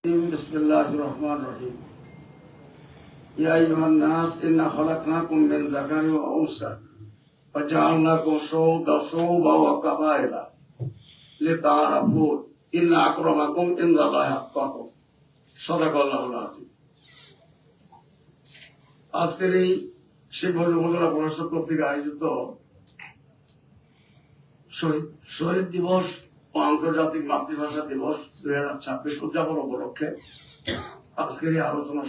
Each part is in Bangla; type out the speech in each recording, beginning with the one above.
بسم الله الرحمن الرحيم يا أيها الناس إنا خلقناكم من ذكر وأنثى وجعلناكم شعوبا وقبائل لتعارفوا إن أكرمكم عند الله أتقاكم صدق الله العظيم। আজকের এই শিবভোজ উপজেলা পরিষদ কর্তৃক আয়োজিত শহীদ দিবস ও আন্তর্জাতিক মাতৃভাষা দিবস 2026 উদযাপন উপলক্ষে আজকের এই আলোচনা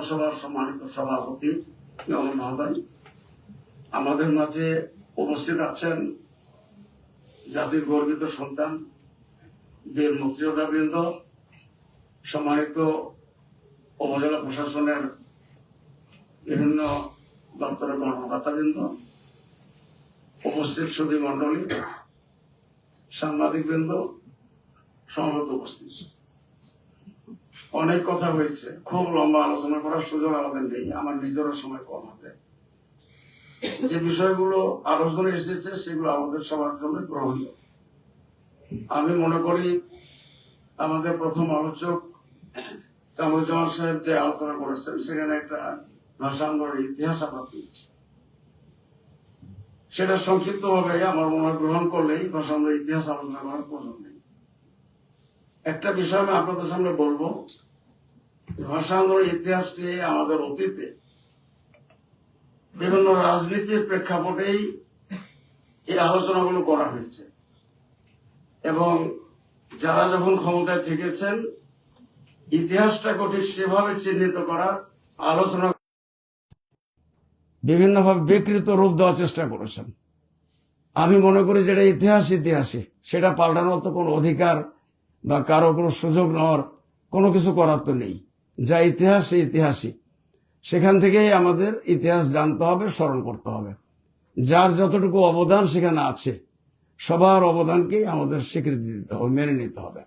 সভার সম্মানিত সভাপতি মহোদয়, আমাদের মাঝে উপস্থিত আছেন জাতির গর্বিত সন্তান বীর মুক্তিযোদ্ধাবৃন্দ, সম্মানিত উপজেলা প্রশাসনের বিভিন্ন দপ্তরের কর্মকর্তাবৃন্দ, উপস্থিত সুধী মন্ডলী, সাংবাদিক বৃন্দ, সমবেত উপস্থিত। অনেক কথা হয়েছে, খুব লম্বা আলোচনা করার সুযোগ আমাদের নেই, আমার নিজেরও সময় কম হবে। যে বিষয়গুলো আলোচনা এসেছে সেগুলো আমাদের সবার জন্য গ্রহণীয়। আমি মনে করি আমাদের প্রথম আলোচক কামরুজ্জামান সাহেব যে আলোচনা করেছেন সেখানে একটা ভাষা আন্দোলনের ইতিহাস আমরা পেয়েছি। সেটা সংক্ষিপ্ত ভাবে আমার মনে হয় গ্রহণ করলেই ভাষা আন্দোলনের ইতিহাস আলোচনা করার প্রয়োজন নেই। একটা বিষয় আমি আপনাদের সামনে বলবো, ভাষা আন্দোলনের ইতিহাস নিয়ে আমাদের অতীতে বিভিন্ন রাজনীতির প্রেক্ষাপটেই এই আলোচনাগুলো করা হয়েছে এবং যারা যখন ক্ষমতায় থেকেছেন ইতিহাসটাকে ঠিক সেভাবে চিহ্নিত করার আলোচনা বিভিন্নভাবে বিকৃত রূপ দেওয়ার চেষ্টা করেছেন। আমি মনে করি যেটা ইতিহাসই সেটা পাল্টানোর তো কোনো অধিকার বা কারো কোনো সুযোগ নেওয়ার কোনো কিছু করার তো নেই। যা ইতিহাস সেই ইতিহাসই, সেখান থেকেই আমাদের ইতিহাস জানতে হবে, স্মরণ করতে হবে। যার যতটুকু অবদান সেখানে আছে সবার অবদানকেই আমাদের স্বীকৃতি দিতে হবে, মেনে নিতে হবে।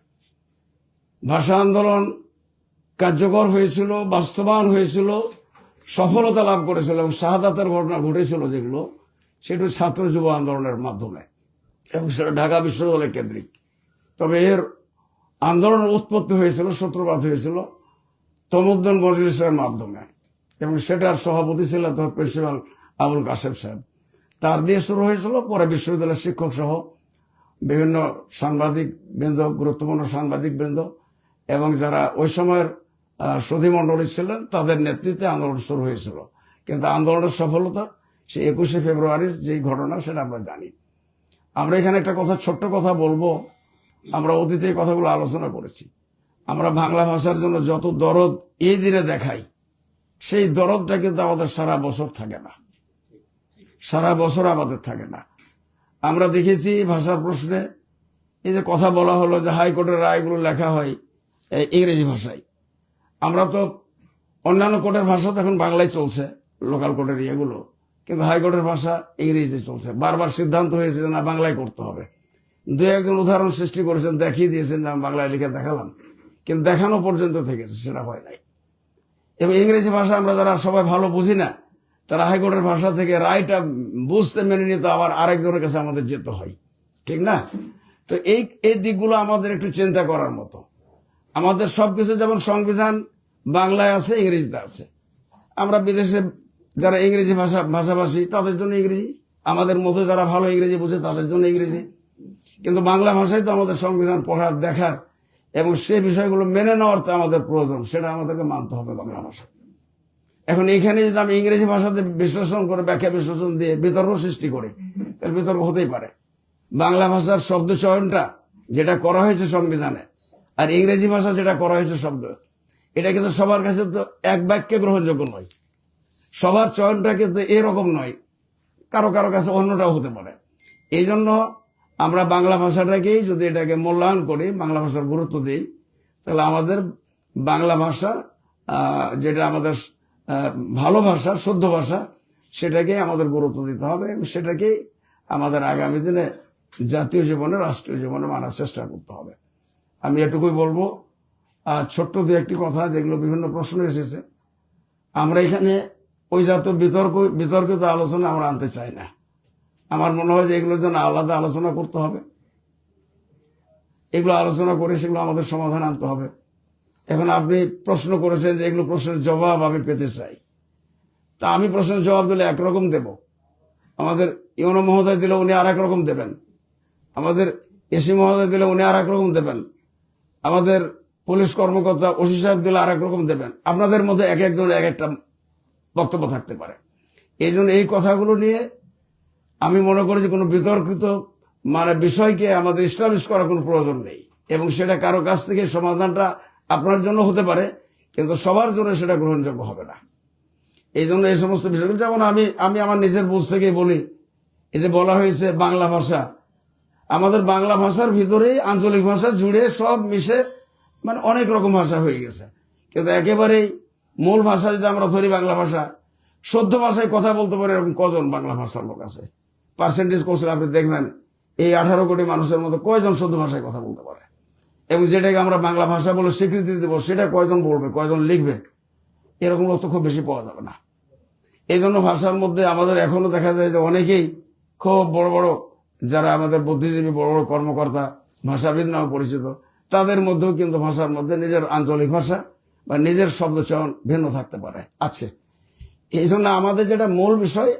ভাষা আন্দোলন কার্যকর হয়েছিল, বাস্তবায়ন হয়েছিল, সফলতা লাভ করেছিল এবং শাহাদাতের ঘটনা ঘটেছিল যেগুলো, সেটা ছাত্র যুব আন্দোলনের মাধ্যমে এবং সেটা ঢাকা বিশ্ববিদ্যালয় কেন্দ্রিক। তবে এর আন্দোলনের উৎপত্তি হয়েছিল, সূত্রপাত হয়েছিল তমুদ্দিন মজলিসের মাধ্যমে এবং সেটার সভাপতি ছিলেন প্রিন্সিপাল আবুল কাশেম সাহেব। তার দিয়ে শুরু হয়েছিল, পরে বিশ্ববিদ্যালয়ের শিক্ষক সহ বিভিন্ন সাংবাদিক বৃন্দ, গুরুত্বপূর্ণ সাংবাদিক বৃন্দ এবং যারা ওই সময়ের সুধী মন্ডলী ছিলেন তাদের নেতৃত্বে আন্দোলন শুরু হয়েছিল। কিন্তু আন্দোলনের সফলতা সে 21শে ফেব্রুয়ারির যে ঘটনা সেটা আমরা জানি। আমরা এখানে একটা কথা, ছোট্ট কথা বলবো, আমরা অতীতে এই কথাগুলো আলোচনা করেছি। আমরা বাংলা ভাষার জন্য যত দরদ এই দিনে দেখাই, সেই দরদটা কিন্তু আমাদের সারা বছর থাকে না, সারা বছর আমাদের থাকে না। আমরা দেখেছি ভাষার প্রশ্নে এই যে কথা বলা হলো যে হাইকোর্টের রায়গুলো লেখা হয় ইংরেজি ভাষায়। আমরা তো অন্যান্য কোর্টের ভাষা তো এখন বাংলায় চলছে, লোকাল কোর্টের ইয়েগুলো, কিন্তু হাইকোর্টের ভাষা ইংরেজিতে চলছে। বারবার সিদ্ধান্ত হয়েছে যে না বাংলায় করতে হবে। দু একজন উদাহরণ সৃষ্টি করেছেন, দেখিয়ে দিয়েছেন যে আমি বাংলায় লিখে দেখালাম, কিন্তু দেখানো পর্যন্ত থেকেছে, সেটা হয় নাই। এবং ইংরেজি ভাষা আমরা যারা সবাই ভালো বুঝি না, তারা হাইকোর্টের ভাষা থেকে রায়টা বুঝতে মেনে নিতে আবার আরেকজনের কাছে আমাদের যেতে হয়, ঠিক না? তো এই দিকগুলো আমাদের একটু চিন্তা করার মতো। আমাদের সবকিছু যেমন সংবিধান বাংলায় আছে, ইংরেজিতে আছে। আমরা বিদেশে যারা ইংরেজি ভাষাভাষী তাদের জন্য ইংরেজি, আমাদের মতো যারা ভালো ইংরেজি বোঝে তাদের জন্য ইংরেজি। কিন্তু বাংলা ভাষায় তো আমাদের সংবিধান পড়ার, দেখার এবং সেই বিষয়গুলো মেনে নেওয়ার তো আমাদের প্রয়োজন, সেটা আমাদেরকে মানতে হবে বাংলা ভাষা। এখন এইখানে যদি আমি ইংরেজি ভাষাতে বিশ্লেষণ করে, ব্যাখ্যা বিশ্লেষণ দিয়ে বিতর্ক সৃষ্টি করি, তাহলে বিতর্ক হতেই পারে। বাংলা ভাষার শব্দ চয়নটা যেটা করা হয়েছে সংবিধানে আর ইংরেজি ভাষা যেটা করা হয়েছে শব্দ, এটা কিন্তু সবার কাছে তো এক বাক্যে গ্রহণযোগ্য নয়। সবার চয়নটা কিন্তু এরকম নয়, কারো কারো কাছে অন্যটাও হতে পারে। এই জন্য আমরা বাংলা ভাষাটাকেই যদি এটাকে মূল্যায়ন করি, বাংলা ভাষার গুরুত্ব দিই, তাহলে আমাদের বাংলা ভাষা যেটা আমাদের ভালো ভাষা, শুদ্ধ ভাষা, সেটাকেই আমাদের গুরুত্ব দিতে হবে এবং সেটাকেই আমাদের আগামী দিনে জাতীয় জীবনে, রাষ্ট্রীয় জীবনে মানার চেষ্টা করতে হবে। আমি এটুকুই বলবো। ছোট্ট দু একটি কথা যেগুলো বিভিন্ন প্রশ্ন এসেছে, আমরা এখানে ওই জাতীয় বিতর্কিত আলোচনা আমরা আনতে চাই না। আমার মনে হয় যে এগুলোর জন্য আলাদা আলোচনা করতে হবে এগুলো আলোচনা করে সেগুলো আমাদের সমাধান আনতে হবে। এখন আপনি প্রশ্ন করেছেন যে এগুলো প্রশ্নের জবাব আমি পেতে চাই, তা আমি প্রশ্নের জবাব দিলে একরকম দেব, আমাদের ইউনো মহোদয় দিলে উনি আর এক রকম দেবেন, আমাদের এসি মহোদয় দিলে উনি আর এক রকম দেবেন, আমাদের পুলিশ কর্মকর্তা ওসি সাহেব দিলে আর এক রকম দেবেন। আপনাদের মধ্যে এক একজন এক একটা বক্তব্য থাকতে পারে। এই জন্য এই কথাগুলো নিয়ে আমি মনে করি যে কোনো বিতর্কিত বিষয়কে আমাদের এস্টাবলিশ করার কোনো প্রয়োজন নেই, এবং সেটা কারো কাছ থেকে সমাধানটা আপনার জন্য হতে পারে, কিন্তু সবার জন্য সেটা গ্রহণযোগ্য হবে না। এই জন্য এই সমস্ত বিষয়গুলো, যেমন আমি আমার নিজের বুঝ থেকেই বলি, এই যে বলা হয়েছে বাংলা ভাষা, আমাদের বাংলা ভাষার ভিতরেই আঞ্চলিক ভাষা জুড়ে সব মিশে অনেক রকম ভাষা হয়ে গেছে। কিন্তু একেবারেই মূল ভাষা যদি আমরা ধরি বাংলা ভাষা, শুদ্ধ ভাষায় কথা বলতে পারে এরকম কজন বাংলা ভাষার লোক আছে? পার্সেন্টেজ কোশ্চেন আপনি দেখবেন এই 18 কোটি মানুষের মধ্যে কয়জন শুদ্ধ ভাষায় কথা বলতে পারে, এবং যেটাকে আমরা বাংলা ভাষা বলে স্বীকৃতি দেবো সেটা কয়জন বলবে, কয়জন লিখবে, এরকম লোক তো খুব বেশি পাওয়া যাবে না। এই জন্য ভাষার মধ্যে আমাদের এখনো দেখা যায় যে অনেকেই খুব বড় বড় যারা আমাদের বুদ্ধিজীবী বড় বড় কর্মকর্তা ভাষাবিদ নামে পরিচিত, তাদের মধ্যেও কিন্তু ভাষার মধ্যে নিজের আঞ্চলিক ভাষা বা নিজের শব্দচয়ন ভিন্ন থাকতে পারে, আছে। এই জন্য আমাদের যেটা মূল বিষয়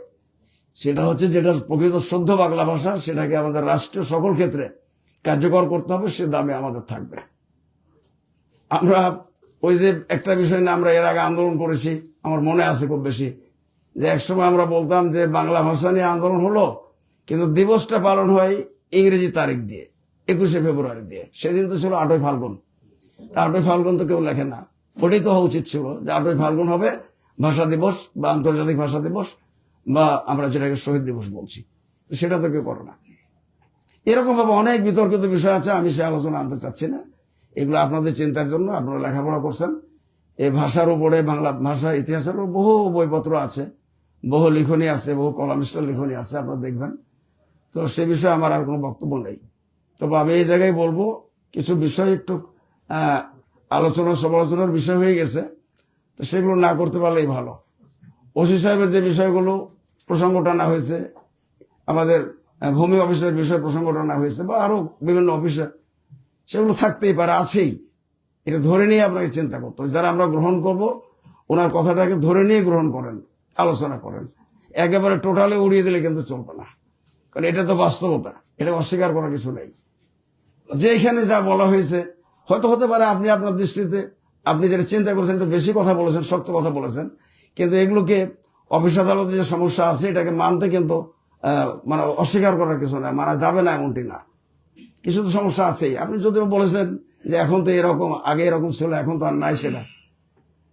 সেটা হচ্ছে যেটা প্রকৃত শুদ্ধ বাংলা ভাষা, সেটাকে আমাদের রাষ্ট্রীয় সকল ক্ষেত্রে কার্যকর করতে হবে, সে দামে আমাদের থাকবে। আমরা ওই যে একটা বিষয় নিয়ে আমরা এর আগে আন্দোলন করেছি, আমার মনে আছে খুব বেশি, যে একসময় আমরা বলতাম যে বাংলা ভাষা নিয়ে আন্দোলন হলো, কিন্তু দিবসটা পালন হয় ইংরেজি তারিখ দিয়ে, 21শে ফেব্রুয়ারি দিয়ে। সেদিন তো ছিল 8ই ফাল্গুন। তা 8ই ফাল্গুন তো কেউ লেখে না, ওটাই তো হওয়া উচিত ছিল যে 8ই ফাল্গুন হবে ভাষা দিবস বা আন্তর্জাতিক ভাষা দিবস, বা আমরা যেটাকে শহীদ দিবস বলছি, সেটা তো কেউ করে না। এরকম ভাবে অনেক বিতর্কিত বিষয় আছে, আমি সে আলোচনা আনতে চাচ্ছি না। এগুলো আপনাদের চিন্তার জন্য, আপনারা লেখাপড়া করছেন, এই ভাষার উপরে বাংলা ভাষা ইতিহাসের বহু বইপত্র আছে, বহু লিখনী আছে, বহু কলামিস্ট লিখনী আছে, আপনারা দেখবেন। তো সে বিষয়ে আমার আর কোনো বক্তব্য নেই। তবে আমি এই জায়গায় বলবো, কিছু বিষয় একটু আলোচনা সমালোচনার বিষয় হয়ে গেছে, তো সেগুলো না করতে পারলেই ভালো। ওসি সাহেবের যে বিষয়গুলো প্রসঙ্গ টানা হয়েছে, আমাদের ভূমি অফিসের বিষয় প্রসঙ্গ টানা হয়েছে, বা আরো বিভিন্ন অফিসে, সেগুলো থাকতেই পারে, আছেই। এটা ধরে নিয়ে আপনাকে চিন্তা করতে হবে। যারা আমরা গ্রহণ করব, ওনার কথাটাকে ধরে নিয়ে গ্রহণ করেন, আলোচনা করেন। একেবারে টোটালি উড়িয়ে দিলে কিন্তু চলবে না, কারণ এটা তো বাস্তবতা, এটা অস্বীকার করার কিছু নেই। যে এখানে যা বলা হয়েছে, হয়তো হতে পারে আপনি আপনার দৃষ্টিতে আপনি যেটা চিন্তা করেছেন একটু বেশি কথা বলেছেন, শক্ত কথা বলেছেন, কিন্তু এগুলোকে অফিস আদালতে যে সমস্যা আছে এটাকে মানতে কিন্তু অস্বীকার করার কিছু না, মানা যাবে না এমনটি না। কিছু তো সমস্যা আছেই। আপনি যদিও বলেছেন যে এখন তো এরকম, আগে এরকম ছিল, এখন তো আর নাই,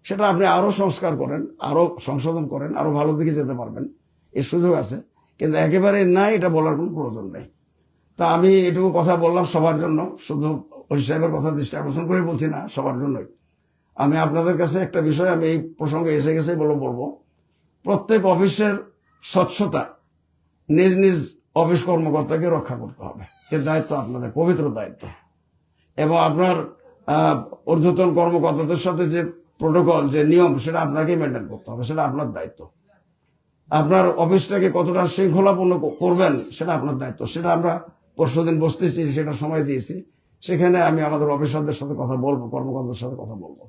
সেটা আপনি আরো সংস্কার করেন, আরো সংশোধন করেন, আরো ভালো দিকে যেতে পারবেন, এর সুযোগ আছে। কিন্তু একেবারে নাই এটা বলার কোনো প্রয়োজন নেই। তা আমি এটুকু কথা বললাম সবার জন্য, শুধু ওসি সাহেবের কথা দৃষ্টি আকর্ষণ করে বলছি না, সবার জন্যই। আমি আপনাদের কাছে একটা বিষয়, আমি এই প্রসঙ্গে এসে গেছে বলবো, প্রত্যেক অফিসের স্বচ্ছতা নিজ নিজ অফিস কর্মকর্তাকে রক্ষা করতে হবে। এর দায়িত্ব আপনাদের, পবিত্র দায়িত্ব। এবং আপনার ঊর্ধ্বতন কর্মকর্তাদের সাথে যে প্রোটোকল, যে নিয়ম, সেটা আপনাকেই মেনটেন করতে হবে, সেটা আপনার দায়িত্ব। আপনার অফিসটাকে কতটা শৃঙ্খলাপূর্ণ করবেন সেটা আপনার দায়িত্ব। সেটা আমরা পরশুদিন বসতেছি, সেটা সময় দিয়েছি, সেখানে আমি আমাদের অফিসারদের সাথে কথা বলবো, কর্মকর্তাদের সাথে কথা বলবো।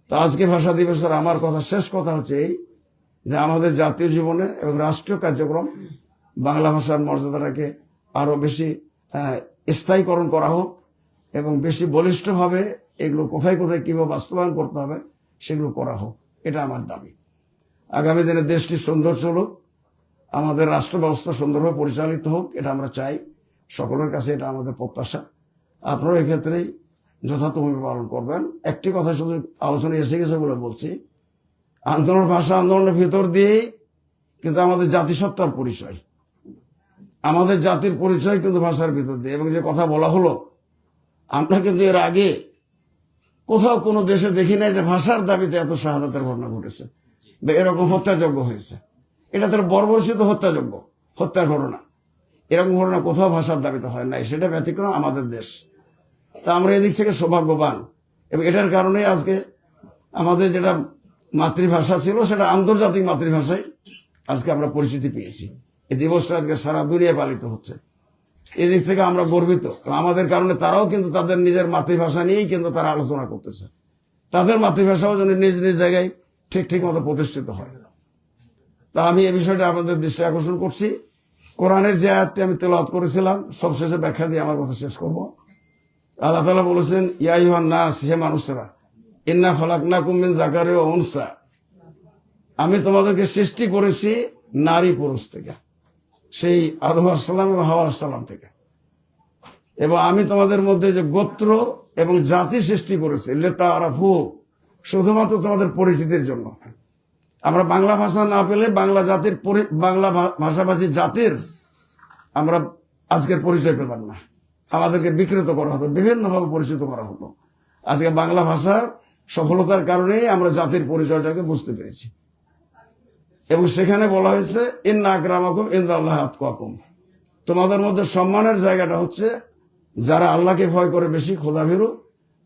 তো আজকে ভাষা দিবসের আমার কথা, শেষ কথা হচ্ছে এই, যে আমাদের জাতীয় জীবনে এবং রাষ্ট্রীয় কার্যক্রম বাংলা ভাষার মর্যাদাটাকে আরো বেশি স্থায়ীকরণ করা হোক, এবং বেশি বলিষ্ঠভাবে এগুলো কোথায় কোথায় কিভাবে বাস্তবায়ন করতে হবে সেগুলো করা হোক, এটা আমার দাবি। আগামী দিনে দেশটি সুন্দর চলুক, আমাদের রাষ্ট্র ব্যবস্থা সুন্দরভাবে পরিচালিত হোক, এটা আমরা চাই। সকলের কাছে এটা আমাদের প্রত্যাশা। আপনারা এক্ষেত্রেই যথাযথ ভূমিকা পালন করবেন। একটি কথা শুধু আলোচনা এসে গেছে বলে বলছি, আন্দোলন, ভাষা আন্দোলনের ভিতর দিয়েই কিন্তু আমাদের জাতিসত্তার পরিচয়, আমাদের জাতির পরিচয় কিন্তু ভাষার ভিতর দিয়ে। এবং যে কথা বলা হলো, আমরা কিন্তু এর আগে কোথাও কোনো দেশে দেখি নাই যে ভাষার দাবিতে এত শাহাদাতের ঘটনা ঘটেছে বা এরকম হত্যাযজ্ঞ হয়েছে। এটা তো বর্বরচিত হত্যাযজ্ঞ, হত্যার ঘটনা। এরকম ঘটনা কোথাও ভাষার দাবিতে হয় নাই, সেটা ব্যতিক্রম আমাদের দেশ। তা আমরা এদিক থেকে সৌভাগ্যবান, এবং এটার কারণে আজকে আমাদের যেটা মাতৃভাষা ছিল সেটা আন্তর্জাতিক মাতৃভাষায় আজকে আমরা পরিচিতি পেয়েছি। এই দিবসটা আজকে সারা দুনিয়ায় পালিত হচ্ছে। এদিক থেকে আমরা গর্বিত। আমাদের কারণে তারাও কিন্তু তাদের নিজের মাতৃভাষা নিয়েই কিন্তু তারা আলোচনা করতেছে। তাদের মাতৃভাষাও যেন নিজ নিজ জায়গায় ঠিক মতো প্রতিষ্ঠিত হয়। তা আমি এই বিষয়টা আপনাদের দৃষ্টি আকর্ষণ করছি। কোরআনের যে আয়াতটি আমি তেলাওয়াত করেছিলাম, সবশেষে ব্যাখ্যা দিয়ে আমার কথা শেষ করব। আল্লাহ তাআলা বলেছেন, ইয়া আইয়ুহান নাস, হে মানুষেরা, ইন্না খালাকনাকুম মিন যাকারিন ওয়া উনসা, আমি তোমাদেরকে সৃষ্টি করেছি নারী পুরুষ থেকে, সেই আদম আলাইহিস সালাম এবং হাওয়া আলাইহিস সালাম থেকে। এবং আমি তোমাদের মধ্যে যে গোত্র এবং জাতি সৃষ্টি করেছি লিতাআরাফু, শুধুমাত্র তোমাদের পরিচিতির জন্য। আমরা বাংলা ভাষা না পেলে বাংলা ভাষাভাষী জাতির আমরা আজকের পরিচয় পেতাম না। আমাদেরকে বিকৃত করা হতো, বিভিন্নভাবে পরিচিত করা হতো। আজকে বাংলা ভাষার সফলতার কারণেই আমরা জাতির পরিচয়টাকে বুঝতে পেরেছি। এবং সেখানে বলা হয়েছে, ইন্না আকরামাকুম ইনদাল্লাহি আতকাকুম, তোমাদের মধ্যে সম্মানের জায়গাটা হচ্ছে যারা আল্লাহকে ভয় করে বেশি, খোদাভীরু,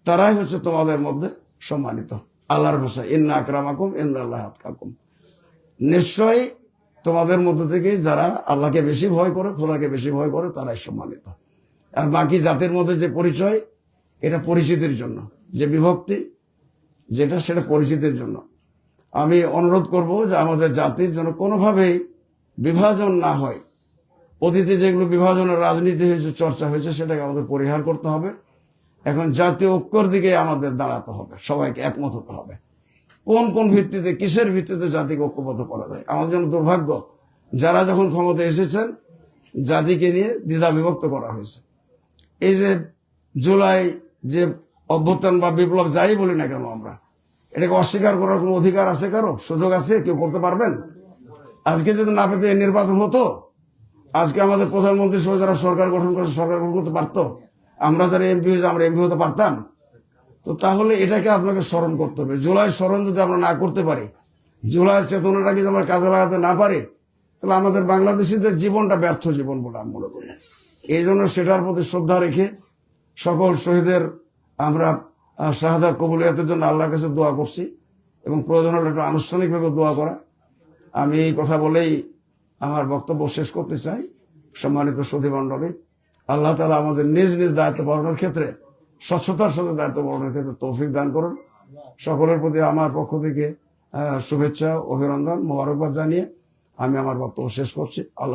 তারাই হচ্ছে তোমাদের মধ্যে সম্মানিত। আল্লাহর ভাষা ইন্না আকরামাকুম ইনদাল্লাহি আতকাকুম, নিশ্চয়ই তোমাদের মধ্যে থেকে যারা আল্লাহকে বেশি ভয় করে, খোদাকে বেশি ভয় করে, তারাই সম্মানিত। আর বাকি জাতির মধ্যে যে পরিচয়, এটা পরিচিতির জন্য, যে বিভক্তি যেটা, সেটা পরিচিতির জন্য। আমি অনুরোধ করব যে আমাদের জাতির যেন কোনোভাবেই বিভাজন না হয়। অতীতে যেগুলো বিভাজনের রাজনীতি হয়েছে, চর্চা হয়েছে, সেটাকে আমাদের পরিহার করতে হবে। এখন জাতীয় ঐক্যর দিকে আমাদের দাঁড়াতে হবে, সবাইকে একমত হতে হবে। কোন ভিত্তিতে, কিসের ভিত্তিতে জাতিকে ঐক্যবদ্ধ করা যায়? আমাদের জন্য দুর্ভাগ্য, যারা যখন ক্ষমতায় এসেছেন জাতিকে নিয়ে দ্বিধা বিভক্ত করা হয়েছে। এই যে জুলাই যে অভ্যুত্থান বা বিপ্লব, যাই বলি না কেন, আমরা এটাকে অস্বীকার করার কোনো অধিকার আছে কারো? সুযোগ আছে? কেউ করতে পারবেন? আজকে যদি না পেতে নির্বাচন হতো, আজকে আমাদের প্রধানমন্ত্রী সহ যারা সরকার গঠন করেছে, সরকার গঠন করতে পারতো। আমরা যারা এমপি হয়েছে, আমরা এমপি হতে পারতাম। তো তাহলে এটাকে আপনাকে স্মরণ করতে হবে। জুলাই স্মরণ যদি আমরা না করতে পারি, জুলাইয়ের চেতনাটাকে যদি আমরা কাজে লাগাতে না পারি, তাহলে আমাদের বাংলাদেশিদের জীবনটা ব্যর্থ জীবন বলে আমি মনে করি। এই জন্য সেটার প্রতি শ্রদ্ধা রেখে সকল শহীদের আমরা শাহাদাত কবুলিয়াতের জন্য আল্লাহর কাছে দোয়া করছি, এবং প্রয়োজন হলে একটু আনুষ্ঠানিকভাবে দোয়া করা। আমি এই কথা বলেই আমার বক্তব্য শেষ করতে চাই। সম্মানিত সুধীমণ্ডলী, আল্লাহ তাআলা আমাদের নিজ নিজ দায়িত্ব পালনের ক্ষেত্রে স্বচ্ছতার সাথে দায়িত্ব পালনের ক্ষেত্রে তৌফিক দান করুন। সকলের প্রতি আমার পক্ষ থেকে শুভেচ্ছা, অভিনন্দন, মোবারকবাদ জানিয়ে আমি আমার বক্তব্য শেষ করছি। আল্লাহ